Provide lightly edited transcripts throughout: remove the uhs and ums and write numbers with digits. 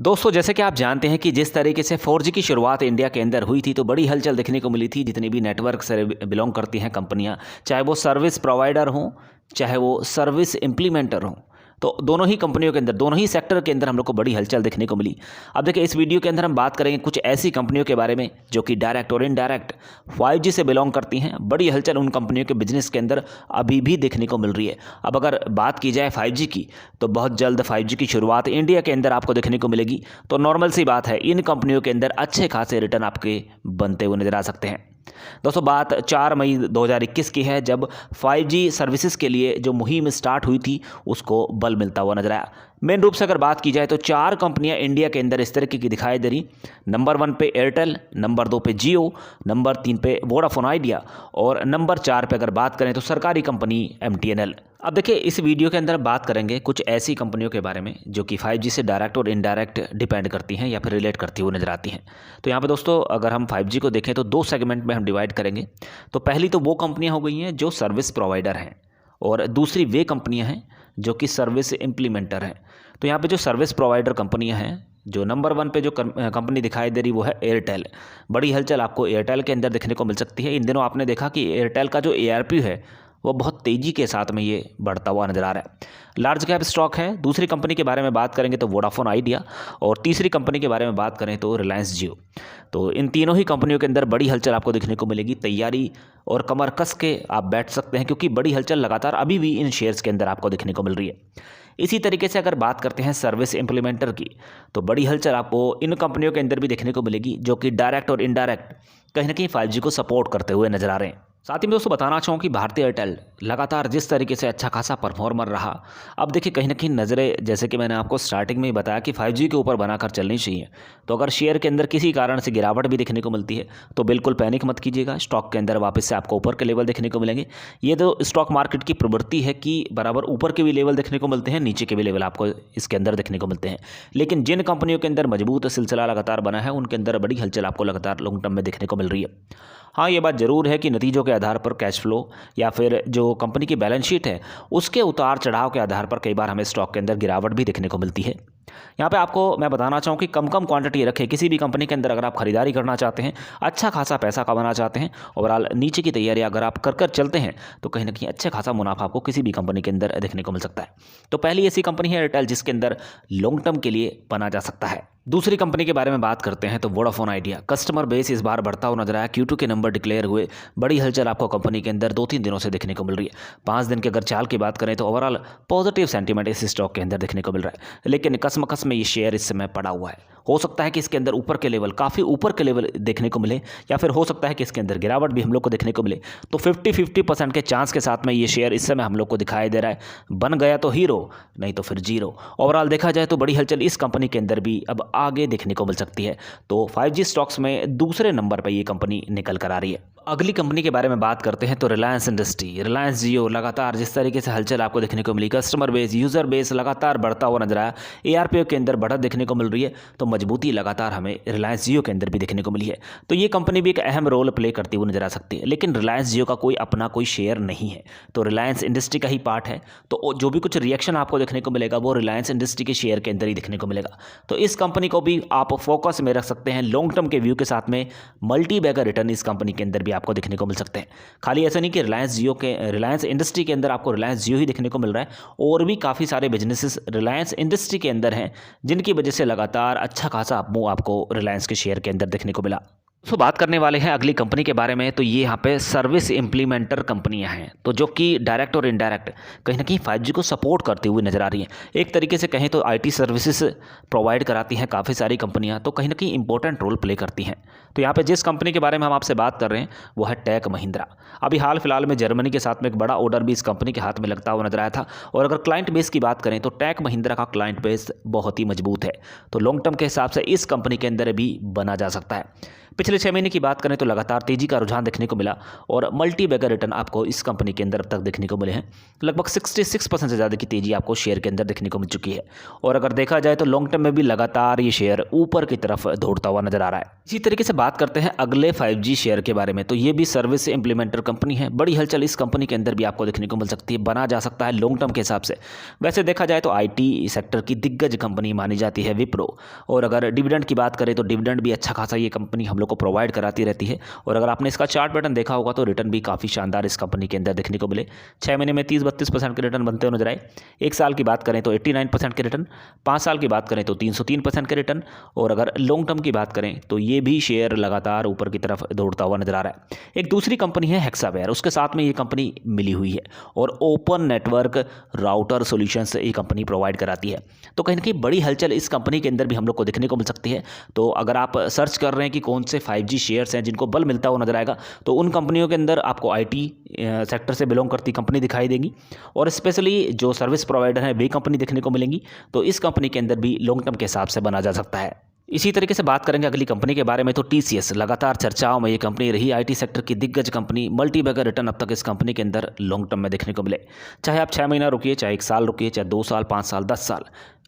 दोस्तों जैसे कि आप जानते हैं कि जिस तरीके से 4G की शुरुआत इंडिया के अंदर हुई थी तो बड़ी हलचल देखने को मिली थी। जितनी भी नेटवर्क से बिलोंग करती हैं कंपनियां, चाहे वो सर्विस प्रोवाइडर हों चाहे वो सर्विस इम्प्लीमेंटर हों, तो दोनों ही कंपनियों के अंदर, दोनों ही सेक्टर के अंदर हम लोग को बड़ी हलचल देखने को मिली। अब देखिए, इस वीडियो के अंदर हम बात करेंगे कुछ ऐसी कंपनियों के बारे में जो कि डायरेक्ट और इनडायरेक्ट 5G से बिलोंग करती हैं। बड़ी हलचल उन कंपनियों के बिजनेस के अंदर अभी भी देखने को मिल रही है। अब अगर बात की जाए 5G की, तो बहुत जल्द 5G की शुरुआत इंडिया के अंदर आपको देखने को मिलेगी। तो नॉर्मल सी बात है, इन कंपनियों के अंदर अच्छे खासे रिटर्न आपके बनते हुए नजर आ सकते हैं। दोस्तों बात 4 मई 2021 की है, जब 5G सर्विसेज के लिए जो मुहिम स्टार्ट हुई थी उसको बल मिलता हुआ नजर आया। मेन रूप से अगर बात की जाए तो 4 कंपनियां इंडिया के अंदर इस तरीके की दिखाई दे रही। नंबर 1 पे एयरटेल, नंबर 2 पे जियो, नंबर 3 पे वोडाफोन आइडिया और नंबर 4 पे अगर बात करें तो सरकारी कंपनी MTNL। अब देखिए, इस वीडियो के अंदर बात करेंगे कुछ ऐसी कंपनियों के बारे में जो कि 5G से डायरेक्ट और इनडायरेक्ट डिपेंड करती हैं या फिर रिलेट करती हुई नजर आती हैं। तो यहाँ पे दोस्तों अगर हम 5G को देखें तो 2 सेगमेंट में हम डिवाइड करेंगे। तो पहली तो वो कंपनियां हो गई हैं जो सर्विस प्रोवाइडर हैं, और दूसरी वे कंपनियां हैं जो कि सर्विस इम्प्लीमेंटर हैं। तो यहाँ पे जो सर्विस प्रोवाइडर कंपनियां हैं, जो नंबर 1 पे जो कंपनी दिखाई दे रही वो है एयरटेल। बड़ी हलचल आपको एयरटेल के अंदर देखने को मिल सकती है। इन दिनों आपने देखा कि एयरटेल का जो ARPU है वो बहुत तेज़ी के साथ में ये बढ़ता हुआ नज़र आ रहा है। लार्ज कैप स्टॉक है। दूसरी कंपनी के बारे में बात करेंगे तो वोडाफोन आइडिया, और तीसरी कंपनी के बारे में बात करें तो रिलायंस जियो। तो इन तीनों ही कंपनियों के अंदर बड़ी हलचल आपको देखने को मिलेगी। तैयारी और कमर कस के आप बैठ सकते हैं, क्योंकि बड़ी हलचल लगातार अभी भी इन शेयर्स के अंदर आपको देखने को मिल रही है। इसी तरीके से अगर बात करते हैं सर्विस इम्प्लीमेंटर की, तो बड़ी हलचल आपको इन कंपनियों के अंदर भी देखने को मिलेगी जो कि डायरेक्ट और इनडायरेक्ट कहीं ना कहीं 5G को सपोर्ट करते हुए नजर आ रहे हैं। साथ ही में दोस्तों बताना चाहूँ कि भारतीय एयरटेल लगातार जिस तरीके से अच्छा खासा परफॉर्मर रहा, अब देखिए कहीं ना कहीं नज़रें, जैसे कि मैंने आपको स्टार्टिंग में ही बताया कि 5G के ऊपर बनाकर चलनी चाहिए। तो अगर शेयर के अंदर किसी कारण से गिरावट भी देखने को मिलती है तो बिल्कुल पैनिक मत कीजिएगा। स्टॉक के अंदर वापस से आपको ऊपर के लेवल देखने को मिलेंगे। ये तो स्टॉक मार्केट की प्रवृत्ति है कि बराबर ऊपर के भी लेवल देखने को मिलते हैं, नीचे के भी लेवल आपको इसके अंदर देखने को मिलते हैं। लेकिन जिन कंपनियों के अंदर मजबूत सिलसिला लगातार बना है उनके अंदर बड़ी हलचल आपको लगातार लॉन्ग टर्म में देखने को मिल रही है। हाँ, ये बात ज़रूर है कि नतीजों के आधार पर कैश फ्लो या फिर जो कंपनी की बैलेंस शीट है उसके उतार चढ़ाव के आधार पर कई बार हमें स्टॉक के अंदर गिरावट भी देखने को मिलती है। यहाँ पे आपको मैं बताना चाहूँ कि कम क्वांटिटी रखें किसी भी कंपनी के अंदर। अगर आप खरीदारी करना चाहते हैं, अच्छा खासा पैसा कमाना चाहते हैं, ओवरऑल नीचे की तैयारी अगर आप कर चलते हैं तो कहीं ना कहीं अच्छा खासा मुनाफा आपको किसी भी कंपनी के अंदर देखने को मिल सकता है। तो पहली ऐसी कंपनी है एयरटेल जिसके अंदर लॉन्ग टर्म के लिए बना जा सकता है। दूसरी कंपनी के बारे में बात करते हैं तो वोडाफोन आइडिया। कस्टमर बेस इस बार बढ़ता हुआ नजर आया। Q2 के नंबर डिक्लेयर हुए। बड़ी हलचल आपको कंपनी के अंदर 2-3 दिनों से देखने को मिल रही है। 5 दिन की अगर चाल की बात करें तो ओवरऑल पॉजिटिव सेंटीमेंट इस स्टॉक के अंदर देखने को मिल रहा है। लेकिन कसम में ये शेयर इस समय पड़ा हुआ है। हो सकता है कि इसके अंदर ऊपर के लेवल, काफ़ी ऊपर के लेवल देखने को मिले, या फिर हो सकता है कि इसके अंदर गिरावट भी हम लोग को देखने को मिले। तो 50% के चांस के साथ में ये शेयर इस समय हम लोग को दिखाई दे रहा है। बन गया तो हीरो, नहीं तो फिर जीरो। ओवरऑल देखा जाए तो बड़ी हलचल इस कंपनी के अंदर भी अब आगे देखने को मिल सकती है। तो 5G स्टॉक्स में दूसरे नंबर पर ये कंपनी निकल कर आ रही है। अगली कंपनी के बारे में बात करते हैं तो रिलायंस इंडस्ट्री। रिलायंस जियो लगातार जिस तरीके से हलचल आपको देखने को मिली, कस्टमर बेस, यूजर बेस लगातार बढ़ता हुआ नजर आया। ARPU के अंदर बढ़त देखने को मिल रही है। तो मजबूती लगातार हमें रिलायंस जियो के अंदर भी देखने को मिली है। तो ये कंपनी भी एक अहम रोल प्ले करती हुई नजर आ सकती है। लेकिन रिलायंस जियो का कोई अपना कोई शेयर नहीं है, तो रिलायंस इंडस्ट्री का ही पार्ट है। तो जो भी कुछ रिएक्शन आपको देखने को मिलेगा वो रिलायंस इंडस्ट्री के शेयर के अंदर ही देखने को मिलेगा। तो इस कंपनी को भी आप फोकस में रख सकते हैं। लॉन्ग टर्म के व्यू के साथ में मल्टी बैगर रिटर्न इस कंपनी के अंदर भी आपको देखने को मिल सकते हैं। खाली ऐसा नहीं कि रिलायंस इंडस्ट्री के अंदर आपको रिलायंस जियो ही देखने को मिल रहा है, और भी काफ़ी सारे बिजनेसेस रिलायंस इंडस्ट्री के अंदर हैं जिनकी वजह से लगातार अच्छा खासा अपमूव आपको रिलायंस के शेयर के अंदर देखने को मिला। तो बात करने वाले हैं अगली कंपनी के बारे में। तो ये यहाँ पे सर्विस इम्प्लीमेंटर कंपनियां हैं, तो जो कि डायरेक्ट और इनडायरेक्ट कहीं ना कहीं 5G को सपोर्ट करती हुई नजर आ रही हैं। एक तरीके से कहें तो IT सर्विसेज प्रोवाइड कराती हैं काफ़ी सारी कंपनियां, तो कहीं ना कहीं इंपॉर्टेंट रोल प्ले करती हैं। तो यहाँ पे जिस कंपनी के बारे में हम आपसे बात कर रहे हैं वो है टेक महिंद्रा। अभी हाल फिलहाल में जर्मनी के साथ में एक बड़ा ऑर्डर भी इस कंपनी के हाथ में लगता हुआ नजर आया था। और अगर क्लाइंट बेस की बात करें तो टेक महिंद्रा का क्लाइंट बेस बहुत ही मजबूत है। तो लॉन्ग टर्म के हिसाब से इस कंपनी के अंदर भी बना जा सकता है। पिछले 6 महीने की बात करें तो लगातार तेजी का रुझान देखने को मिला और मल्टी बैगर रिटर्न आपको इस कंपनी के अंदर अब तक देखने को मिले हैं। लगभग 66% से ज़्यादा की तेजी आपको शेयर के अंदर देखने को मिल चुकी है और अगर देखा जाए तो लॉन्ग टर्म में भी लगातार ये शेयर ऊपर की तरफ दौड़ता हुआ नजर आ रहा है। इसी तरीके से बात करते हैं अगले 5G शेयर के बारे में, तो ये भी सर्विस इंप्लीमेंटर कंपनी है। बड़ी हलचल इस कंपनी के अंदर भी आपको देखने को मिल सकती है, बना जा सकता है लॉन्ग टर्म के हिसाब से। वैसे देखा जाए तो IT सेक्टर की दिग्गज कंपनी मानी जाती है विप्रो, और अगर डिविडेंड की बात करें तो डिविडेंड भी अच्छा खासा ये कंपनी हम लोग को प्रोवाइड कराती रहती है। और अगर आपने इसका चार्ट पैटर्न देखा होगा तो रिटर्न भी काफ़ी शानदार इस कंपनी के अंदर देखने को मिले। 6 महीने में 30-32% के रिटर्न बनते हुए नजर आए। 1 साल की बात करें तो 89% के रिटर्न, 5 साल की बात करें तो 303% के रिटर्न, और अगर लॉन्ग टर्म की बात करें तो ये भी शेयर लगातार ऊपर की तरफ दौड़ता हुआ नजर आ रहा है। एक दूसरी कंपनी है हेक्सावेयर, उसके साथ में ये कंपनी मिली हुई है और ओपन नेटवर्क राउटर सॉल्यूशंस ये कंपनी प्रोवाइड कराती है। तो कहीं ना कहीं बड़ी हलचल इस कंपनी के अंदर भी हम लोग को देखने को मिल सकती है। तो अगर आप सर्च कर रहे हैं कि कौन से 5G शेयर्स हैं जिनको बल मिलता हुआ नजर आएगा, तो उन कंपनियों के अंदर आपको IT सेक्टर से बिलोंग करती कंपनी दिखाई देगी और स्पेशली जो सर्विस प्रोवाइडर है वे कंपनी देखने को मिलेंगी। तो इस कंपनी के अंदर भी लॉन्ग टर्म के हिसाब से बना जा सकता है। इसी तरीके से बात करेंगे अगली कंपनी के बारे में, तो TCS लगातार चर्चाओं में ये कंपनी रही। IT सेक्टर की दिग्गज कंपनी, मल्टी बैगर रिटर्न अब तक इस कंपनी के अंदर लॉन्ग टर्म में देखने को मिले। चाहे आप 6 महीना रुकिए, चाहे 1 साल रुकिए, चाहे 2 साल, 5 साल, 10 साल,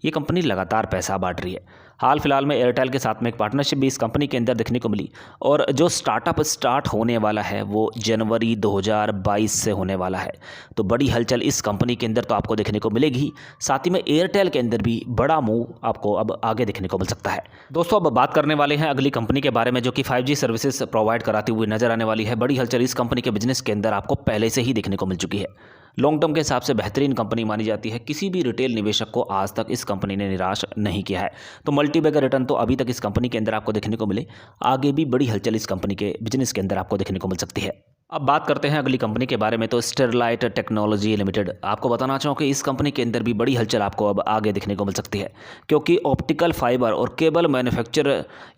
ये कंपनी लगातार पैसा बांट रही है। हाल फिलहाल में एयरटेल के साथ में एक पार्टनरशिप भी इस कंपनी के अंदर देखने को मिली और जो स्टार्टअप स्टार्ट होने वाला है वो जनवरी 2022 से होने वाला है। तो बड़ी हलचल इस कंपनी के अंदर तो आपको देखने को मिलेगी। साथ ही में एयरटेल के अंदर भी बड़ा मूव आपको अब आगे देखने को मिल सकता है। दोस्तों अब बात करने वाले हैं अगली कंपनी के बारे में जो कि 5G सर्विसेज प्रोवाइड कराती हुई नजर आने वाली है। बड़ी हलचल इस कंपनी के बिजनेस के अंदर आपको पहले से ही देखने को मिल चुकी है। लॉन्ग टर्म के हिसाब से बेहतरीन कंपनी मानी जाती है। किसी भी रिटेल निवेशक को आज तक इस कंपनी ने निराश नहीं किया है। तो मल्टी बैगर रिटर्न तो अभी तक इस कंपनी के अंदर आपको देखने को मिले, आगे भी बड़ी हलचल इस कंपनी के बिजनेस के अंदर आपको देखने को मिल सकती है। अब बात करते हैं अगली कंपनी के बारे में, तो स्टरलाइट टेक्नोलॉजी लिमिटेड। आपको बताना चाहूँ कि इस कंपनी के अंदर भी बड़ी हलचल आपको अब आगे देखने को मिल सकती है क्योंकि ऑप्टिकल फाइबर और केबल मैन्युफैक्चर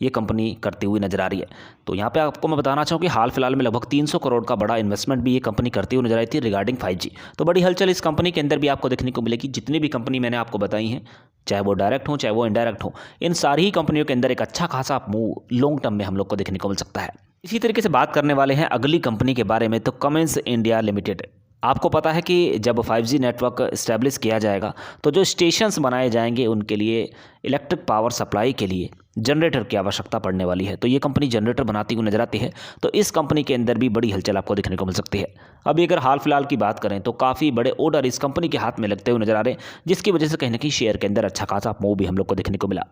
ये कंपनी करती हुई नजर आ रही है। तो यहाँ पे आपको मैं बताना चाहूँ कि हाल फिलहाल में लगभग 300 करोड़ का बड़ा इन्वेस्टमेंट भी ये कंपनी करती हुई नजर आई थी रिगार्डिंग 5G। तो बड़ी हलचल इस कंपनी के अंदर भी आपको देखने को मिलेगी। जितनी भी कंपनी मैंने आपको बताई हैं, चाहे वो डायरेक्ट हो चाहे वो इनडायरेक्ट हो, इन सारी ही कंपनियों के अंदर एक अच्छा खासा मूव लॉन्ग टर्म में हम लोग को देखने को मिल सकता है। इसी तरीके से बात करने वाले हैं अगली कंपनी के बारे में, तो कमेंस इंडिया लिमिटेड। आपको पता है कि जब 5G नेटवर्क इस्टेब्लिश किया जाएगा तो जो स्टेशंस बनाए जाएंगे उनके लिए इलेक्ट्रिक पावर सप्लाई के लिए जनरेटर की आवश्यकता पड़ने वाली है। तो ये कंपनी जनरेटर बनाती हुई नजर आती है। तो इस कंपनी के अंदर भी बड़ी हलचल आपको देखने को मिल सकती है। अभी अगर हाल फिलहाल की बात करें तो काफ़ी बड़े ऑर्डर इस कंपनी के हाथ में लगते हुए नजर आ रहे हैं, जिसकी वजह से कहीं ना कहीं शेयर के अंदर अच्छा खासा मूव भी हम लोग को देखने को मिला।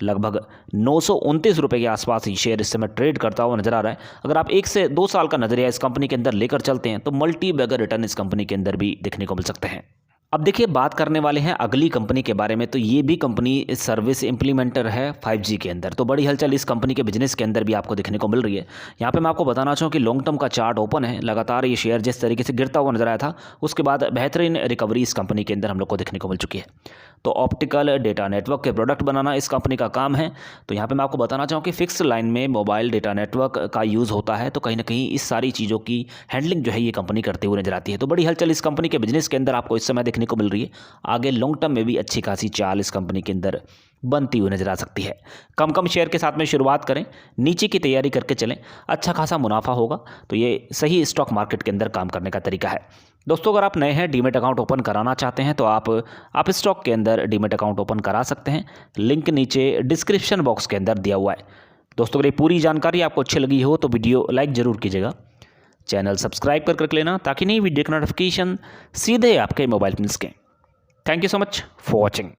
लगभग 929 रुपये के आसपास ही शेयर इस समय ट्रेड करता हुआ नजर आ रहा है। अगर आप 1 से 2 साल का नजरिया इस कंपनी के अंदर लेकर चलते हैं तो मल्टी बैगर रिटर्न इस कंपनी के अंदर भी देखने को मिल सकते हैं। अब देखिए बात करने वाले हैं अगली कंपनी के बारे में, तो ये भी कंपनी सर्विस इंप्लीमेंटर है 5G के अंदर। तो बड़ी हलचल इस कंपनी के बिजनेस के अंदर भी आपको देखने को मिल रही है। यहाँ पे मैं आपको बताना चाहूँ कि लॉन्ग टर्म का चार्ट ओपन है। लगातार ये शेयर जिस तरीके से गिरता हुआ नजर आया था, उसके बाद बेहतरीन रिकवरी इस कंपनी के अंदर हम लोग को देखने को मिल चुकी है। तो ऑप्टिकल डेटा नेटवर्क के प्रोडक्ट बनाना इस कंपनी का काम है। तो यहाँ पे मैं आपको बताना चाहूँ कि फिक्स लाइन में मोबाइल डेटा नेटवर्क का यूज़ होता है। तो कहीं ना कहीं इस सारी चीज़ों की हैंडलिंग जो है ये कंपनी करते हुए नजर आती है। तो बड़ी हलचल इस कंपनी के बिजनेस के अंदर आपको इस समय देखने को मिल रही है। आगे लॉन्ग टर्म में भी अच्छी खासी चाल इस कंपनी के अंदर बनती हुई नजर आ सकती है। कम शेयर के साथ में शुरुआत करें, नीचे की तैयारी करके चलें, अच्छा खासा मुनाफा होगा। तो ये सही स्टॉक मार्केट के अंदर काम करने का तरीका है। दोस्तों अगर आप नए हैं, डीमेट अकाउंट ओपन कराना चाहते हैं तो आप स्टॉक के अंदर डीमेट अकाउंट ओपन करा सकते हैं। लिंक नीचे डिस्क्रिप्शन बॉक्स के अंदर दिया हुआ है। दोस्तों अगर ये पूरी जानकारी आपको अच्छी लगी हो तो वीडियो लाइक ज़रूर कीजिएगा, चैनल सब्सक्राइब कर रख लेना ताकि नई वीडियो का नोटिफिकेशन सीधे आपके मोबाइल पर मिल सके। Thank you so much for watching.